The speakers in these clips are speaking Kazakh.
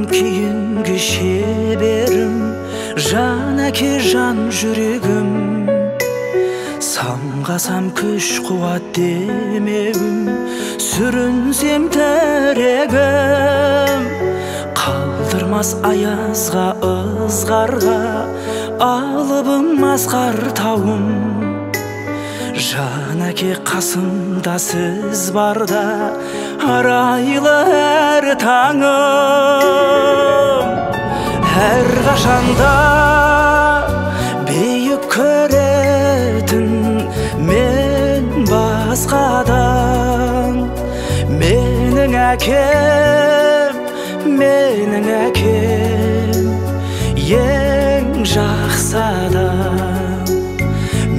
Туғаннан кейінгі шеберім, жан әке жан жүрегім. Самғасам күш қуат демеуім, сүрінсем тірегім. Қалдырмас аязға ызғарға, алыбым асқар тауым. Жан әке қасымда сіз барда, арайлы әр таңым. Әр қашанда бейік көретін мен басқадан. Менің әкем, менің әкем, ең жақсы адам.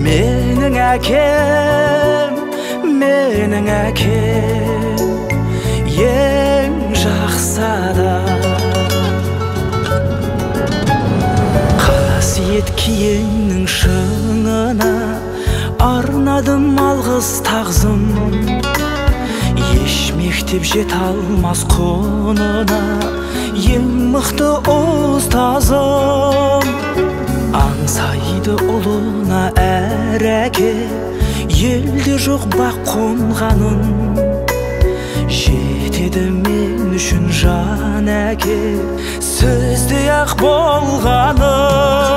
Менің әкем, менің әкем, ең жақсы адам. Қасиет киеңнің шыңына арнадым алғыс тағзым. Еш мектеп жете алмас құнына, ең мықты ұстазым. Аңсайды ұлына әр әке, елде жоқ бақ қонғаным. Жетеді мен үшін жан әке, сізде ақ болғаным.